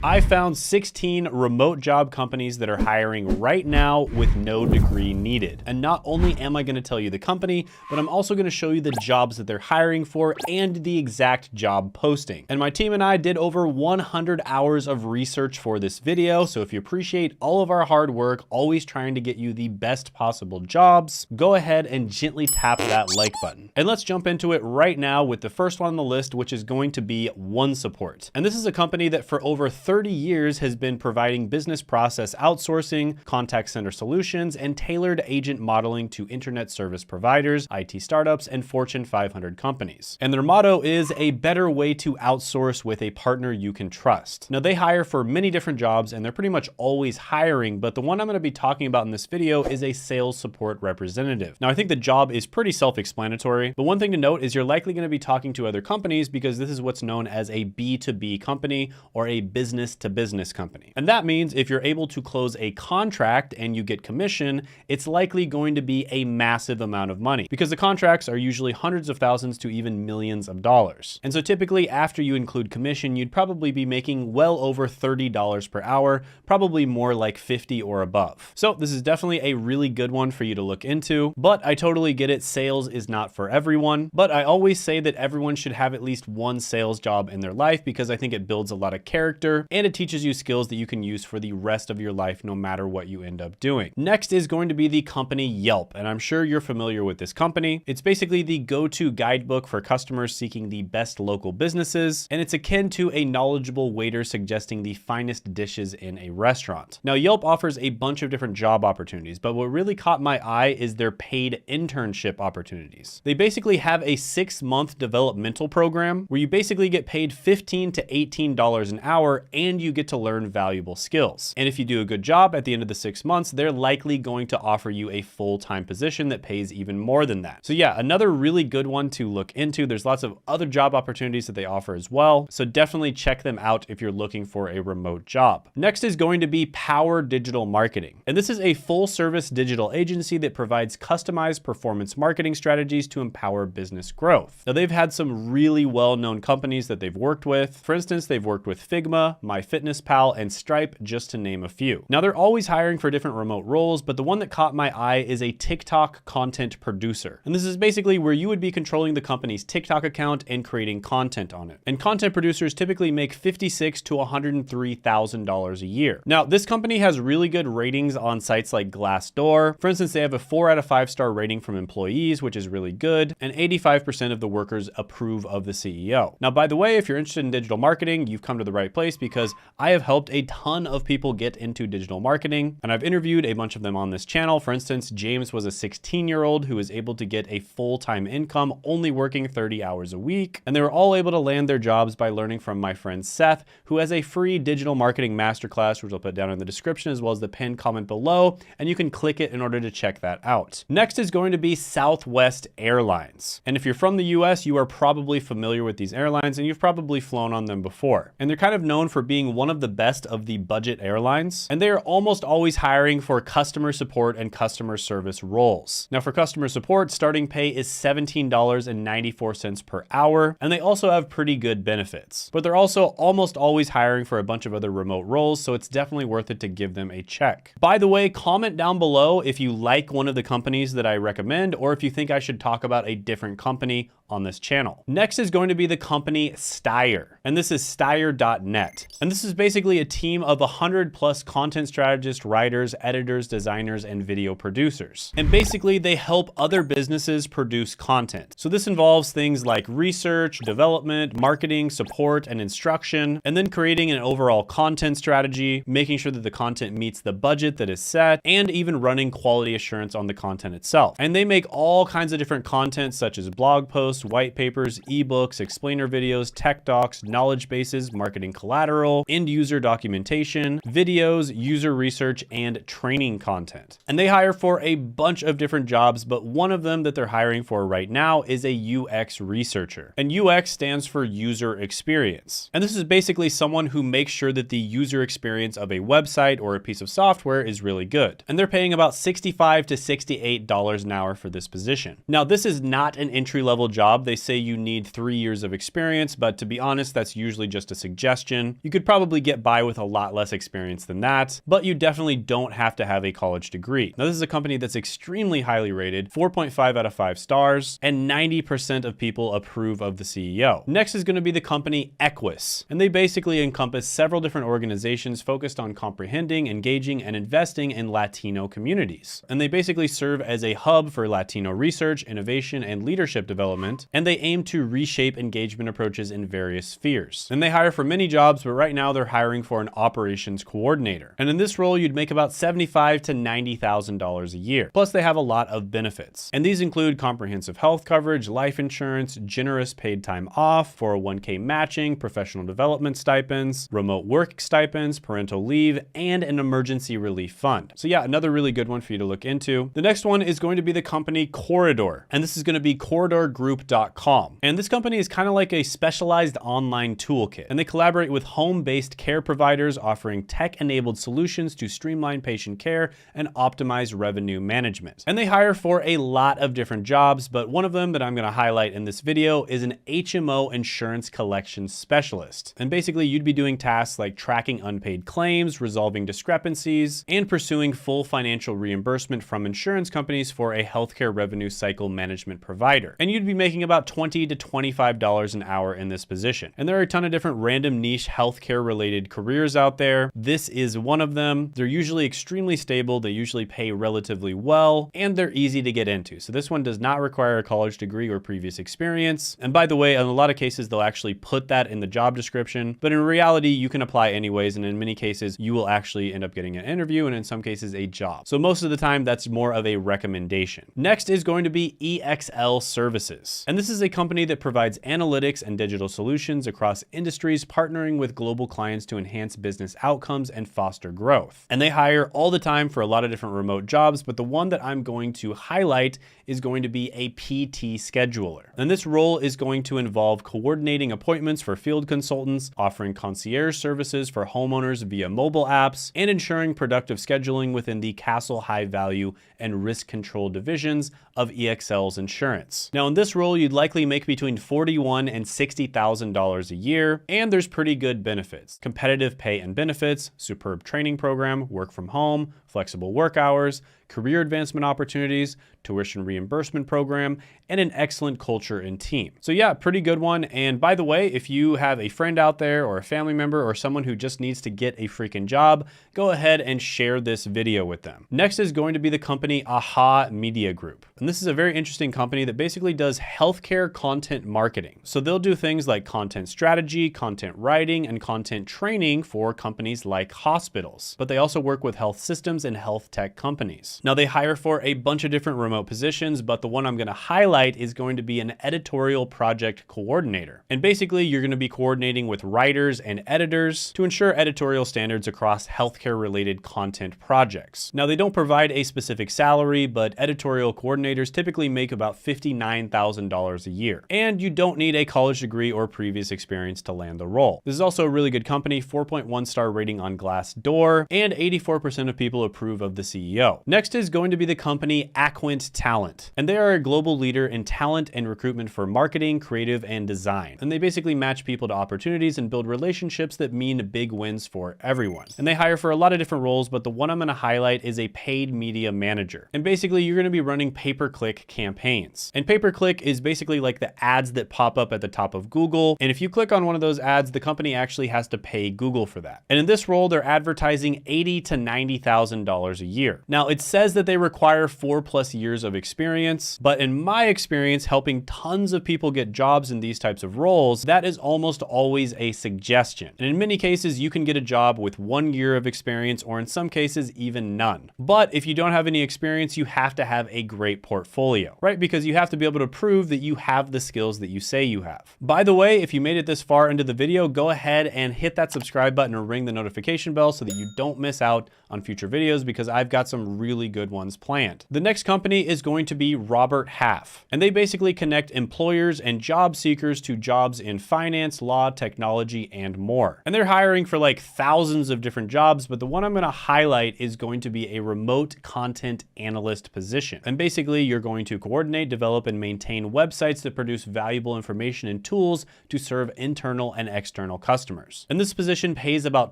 I found 16 remote job companies that are hiring right now with no degree needed. And not only am I going to tell you the company, but I'm also going to show you the jobs that they're hiring for and the exact job posting. And my team and I did over 100 hours of research for this video. So if you appreciate all of our hard work, always trying to get you the best possible jobs, go ahead and gently tap that like button. And let's jump into it right now with the first one on the list, which is going to be OneSupport. And this is a company that for over 30 years has been providing business process outsourcing, contact center solutions, and tailored agent modeling to internet service providers, IT startups, and Fortune 500 companies. And their motto is a better way to outsource with a partner you can trust. Now they hire for many different jobs and they're pretty much always hiring, but the one I'm going to be talking about in this video is a sales support representative. Now I think the job is pretty self-explanatory, but one thing to note is you're likely going to be talking to other companies because this is what's known as a B2B company or a business to business company. And that means if you're able to close a contract and you get commission, it's likely going to be a massive amount of money because the contracts are usually hundreds of thousands to even millions of dollars. And so typically after you include commission, you'd probably be making well over $30 per hour, probably more like 50 or above. So this is definitely a really good one for you to look into, but I totally get it. Sales is not for everyone, but I always say that everyone should have at least one sales job in their life because I think it builds a lot of character and it teaches you skills that you can use for the rest of your life no matter what you end up doing. Next is going to be the company Yelp, and I'm sure you're familiar with this company. It's basically the go-to guidebook for customers seeking the best local businesses, and it's akin to a knowledgeable waiter suggesting the finest dishes in a restaurant. Now Yelp offers a bunch of different job opportunities, but what really caught my eye is their paid internship opportunities. They basically have a 6-month developmental program where you basically get paid $15 to $18 an hour and you get to learn valuable skills. And if you do a good job at the end of the 6 months, they're likely going to offer you a full-time position that pays even more than that. So yeah, another really good one to look into. There's lots of other job opportunities that they offer as well. So definitely check them out if you're looking for a remote job. Next is going to be Power Digital Marketing. And this is a full-service digital agency that provides customized performance marketing strategies to empower business growth. Now they've had some really well-known companies that they've worked with. For instance, they've worked with Figma, MyFitnessPal, and Stripe, just to name a few. Now they're always hiring for different remote roles, but the one that caught my eye is a TikTok content producer. And this is basically where you would be controlling the company's TikTok account and creating content on it. And content producers typically make $56,000 to $103,000 a year. Now this company has really good ratings on sites like Glassdoor. For instance, they have a 4 out of 5 star rating from employees, which is really good, and 85% of the workers approve of the CEO. Now, by the way, if you're interested in digital marketing, you've come to the right place because I have helped a ton of people get into digital marketing, and I've interviewed a bunch of them on this channel. For instance, James was a 16-year-old who was able to get a full-time income only working 30 hours a week, and they were all able to land their jobs by learning from my friend Seth, who has a free digital marketing masterclass, which I'll put down in the description as well as the pinned comment below, and you can click it in order to check that out. Next is going to be Southwest Airlines. And if you're from the US, you are probably familiar with these airlines and you've probably flown on them before. And they're kind of known for being one of the best of the budget airlines. And they are almost always hiring for customer support and customer service roles. Now for customer support, starting pay is $17.94 per hour. And they also have pretty good benefits, but they're also almost always hiring for a bunch of other remote roles. So it's definitely worth it to give them a check. By the way, comment down below if you like one of the companies that I recommend, or if you think I should talk about a different company on this channel. Next is going to be the company Steyr, and this is Steyr.net. And this is basically a team of 100+ content strategists, writers, editors, designers, and video producers. And basically they help other businesses produce content. So this involves things like research, development, marketing, support, and instruction, and then creating an overall content strategy, making sure that the content meets the budget that is set, and even running quality assurance on the content itself. And they make all kinds of different content such as blog posts, white papers, ebooks, explainer videos, tech docs, knowledge bases, marketing collateral, end user documentation, videos, user research, and training content. And they hire for a bunch of different jobs, but one of them that they're hiring for right now is a UX researcher. And UX stands for user experience. And this is basically someone who makes sure that the user experience of a website or a piece of software is really good. And they're paying about $65 to $68 an hour for this position. Now, this is not an entry-level job job, they say you need 3 years of experience, but to be honest, that's usually just a suggestion. You could probably get by with a lot less experience than that, but you definitely don't have to have a college degree. Now, this is a company that's extremely highly rated, 4.5 out of 5 stars, and 90% of people approve of the CEO. Next is going to be the company Equus, and they basically encompass several different organizations focused on comprehending, engaging, and investing in Latino communities. And they basically serve as a hub for Latino research, innovation, and leadership development, and they aim to reshape engagement approaches in various spheres. And they hire for many jobs, but right now they're hiring for an operations coordinator. And in this role, you'd make about $75,000 to $90,000 a year. Plus, they have a lot of benefits. And these include comprehensive health coverage, life insurance, generous paid time off, 401k matching, professional development stipends, remote work stipends, parental leave, and an emergency relief fund. So yeah, another really good one for you to look into. The next one is going to be the company Corridor, and this is going to be corridorgroup.com. And this company is kind of like a specialized online toolkit, and they collaborate with home-based care providers offering tech-enabled solutions to streamline patient care and optimize revenue management. And they hire for a lot of different jobs, but one of them that I'm going to highlight in this video is an HMO insurance collection specialist. And basically, you'd be doing tasks like tracking unpaid claims, resolving discrepancies, and pursuing full financial reimbursement from insurance companies for a healthcare revenue cycle management provider. And you'd be making about $20 to $25 an hour in this position. And there are a ton of different random niche healthcare related careers out there. This is one of them. They're usually extremely stable, they usually pay relatively well, and they're easy to get into. So this one does not require a college degree or previous experience. And by the way, in a lot of cases, they'll actually put that in the job description, but in reality, you can apply anyways. And in many cases, you will actually end up getting an interview, and in some cases, a job. So most of the time, that's more of a recommendation. Next is going to be EXL Services. And this is a company that provides analytics and digital solutions across industries, partnering with global clients to enhance business outcomes and foster growth. And they hire all the time for a lot of different remote jobs, but the one that I'm going to highlight is going to be a PT scheduler. And this role is going to involve coordinating appointments for field consultants, offering concierge services for homeowners via mobile apps, and ensuring productive scheduling within the Castle High Value and Risk Control divisions of EXL's insurance. Now, in this role, you'd likely make between $41,000 and $60,000 a year, and there's pretty good benefits. Competitive pay and benefits, superb training program, work from home, flexible work hours, career advancement opportunities, tuition reimbursement program, and an excellent culture and team. So yeah, pretty good one. And by the way, if you have a friend out there or a family member or someone who just needs to get a freaking job, go ahead and share this video with them. Next is going to be the company AHA Media Group. And this is a very interesting company that basically does healthcare content marketing. So they'll do things like content strategy, content writing, and content training for companies like hospitals. But they also work with health systems and health tech companies. Now they hire for a bunch of different remote positions, but the one I'm going to highlight is going to be an editorial project coordinator. And basically you're going to be coordinating with writers and editors to ensure editorial standards across healthcare related content projects. Now they don't provide a specific salary, but editorial coordinators typically make about $59,000 a year. And you don't need a college degree or previous experience to land the role. This is also a really good company, 4.1 star rating on Glassdoor, and 84% of people approve of the CEO. Next is going to be the company Aquint Talent. And they are a global leader in talent and recruitment for marketing, creative, and design. And they basically match people to opportunities and build relationships that mean big wins for everyone. And they hire for a lot of different roles, but the one I'm going to highlight is a paid media manager. And basically you're going to be running pay-per-click campaigns. And pay-per-click is basically like the ads that pop up at the top of Google. And if you click on one of those ads, the company actually has to pay Google for that. And in this role, they're advertising $80,000 to $90,000 a year. Now it says that they require 4+ years of experience, but in my experience helping tons of people get jobs in these types of roles, that is almost always a suggestion. And in many cases, you can get a job with 1 year of experience, or in some cases, even none. But if you don't have any experience, you have to have a great portfolio, right? Because you have to be able to prove that you have the skills that you say you have. By the way, if you made it this far into the video, go ahead and hit that subscribe button or ring the notification bell so that you don't miss out on future videos, because I've got some really really good ones planned. The next company is going to be Robert Half, and they basically connect employers and job seekers to jobs in finance, law, technology, and more. And they're hiring for like thousands of different jobs, but the one I'm going to highlight is going to be a remote content analyst position. And basically, you're going to coordinate, develop, and maintain websites that produce valuable information and tools to serve internal and external customers. And this position pays about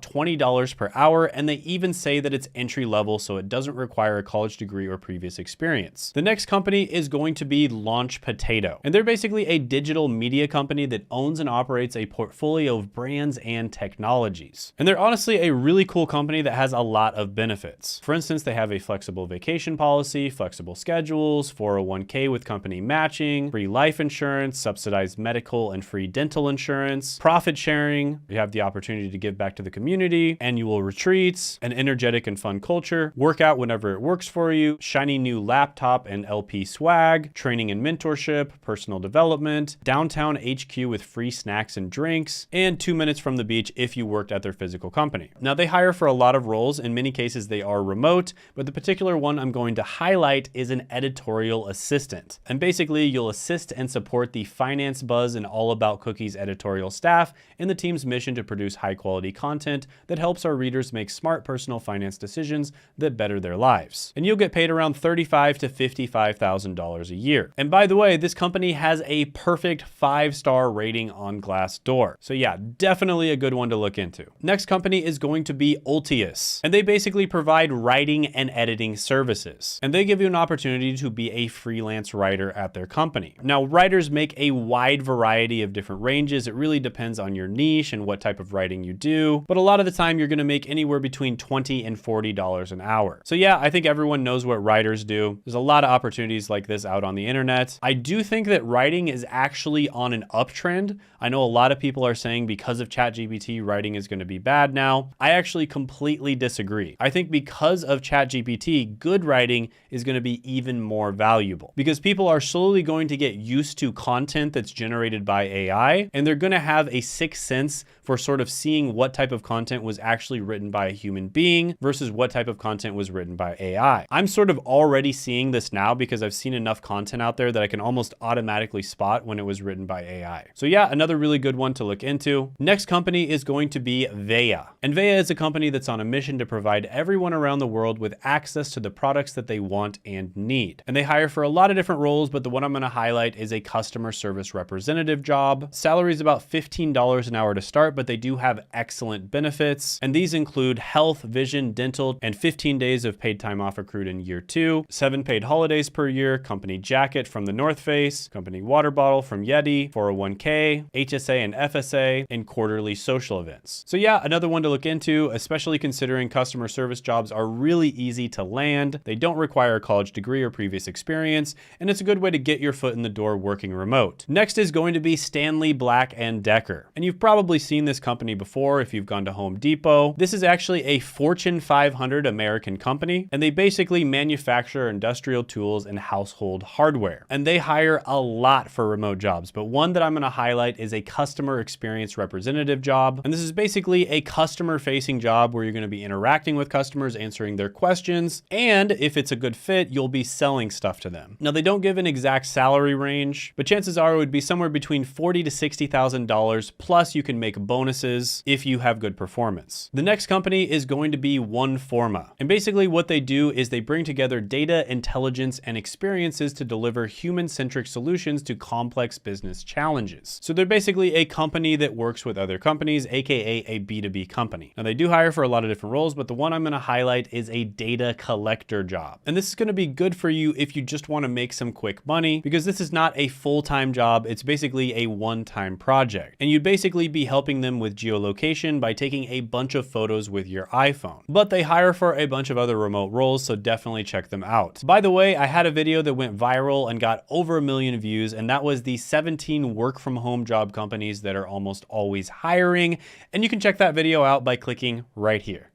$20 per hour, and they even say that it's entry level, so it doesn't require a college degree or previous experience. The next company is going to be Launch Potato, and they're basically a digital media company that owns and operates a portfolio of brands and technologies. And they're honestly a really cool company that has a lot of benefits. For instance, they have a flexible vacation policy, flexible schedules, 401k with company matching, free life insurance, subsidized medical and free dental insurance, profit sharing. You have the opportunity to give back to the community, annual retreats, an energetic and fun culture, work out whenever it works for you, shiny new laptop and LP swag, training and mentorship, personal development, downtown HQ with free snacks and drinks, and 2 minutes from the beach if you worked at their physical company. Now, they hire for a lot of roles. In many cases, they are remote, but the particular one I'm going to highlight is an editorial assistant. And basically, you'll assist and support the Finance Buzz and All About Cookies editorial staff in the team's mission to produce high-quality content that helps our readers make smart personal finance decisions that better their lives. And you'll get paid around $35,000 to $55,000 a year. And by the way, this company has a perfect 5-star rating on Glassdoor. So yeah, definitely a good one to look into. Next company is going to be Ultius, and they basically provide writing and editing services. And they give you an opportunity to be a freelance writer at their company. Now, writers make a wide variety of different ranges. It really depends on your niche and what type of writing you do. But a lot of the time, you're going to make anywhere between $20 and $40 an hour. So yeah, I think everyone knows what writers do. There's a lot of opportunities like this out on the internet. I do think that writing is actually on an uptrend. I know a lot of people are saying because of ChatGPT, writing is going to be bad now. I actually completely disagree. I think because of ChatGPT, good writing is going to be even more valuable because people are slowly going to get used to content that's generated by AI, and they're going to have a sixth sense for sort of seeing what type of content was actually written by a human being versus what type of content was written by AI. I'm sort of already seeing this now because I've seen enough content out there that I can almost automatically spot when it was written by AI. So yeah, another really good one to look into. Next company is going to be Veya. And Veya is a company that's on a mission to provide everyone around the world with access to the products that they want and need. And they hire for a lot of different roles, but the one I'm going to highlight is a customer service representative job. Salary is about $15 an hour to start, but they do have excellent benefits. And these include health, vision, dental, and 15 days of paid time off accrued in year 2, 7 paid holidays per year, company jacket from the North Face, company water bottle from Yeti, 401k, HSA and FSA, and quarterly social events. So yeah, another one to look into, especially considering customer service jobs are really easy to land. They don't require a college degree or previous experience, and it's a good way to get your foot in the door working remote. Next is going to be Stanley Black & Decker. And you've probably seen this company before if you've gone to Home Depot. This is actually a Fortune 500 American company, and they basically manufacture industrial tools and household hardware. And they hire a lot for remote jobs, but one that I'm going to highlight is a customer experience representative job. And this is basically a customer-facing job where you're going to be interacting with customers, answering their questions, and if it's a good fit, you'll be selling stuff to them. Now, they don't give an exact salary range, but chances are it would be somewhere between $40,000 to $60,000, plus you can make bonuses if you have good performance. The next company is going to be OneForma. And basically what they do is they bring together data, intelligence, and experiences to deliver human-centric solutions to complex business challenges. So they're basically a company that works with other companies, aka a B2B company. Now, they do hire for a lot of different roles, but the one I'm going to highlight is a data collector job. And this is going to be good for you if you just want to make some quick money, because this is not a full-time job. It's basically a one-time project. And you'd basically be helping them with geolocation by taking a bunch of photos with your iPhone. But they hire for a bunch of other remote roles, so definitely check them out. By the way, I had a video that went viral and got over 1 million views, and that was the 17 work from home job companies that are almost always hiring. And you can check that video out by clicking right here.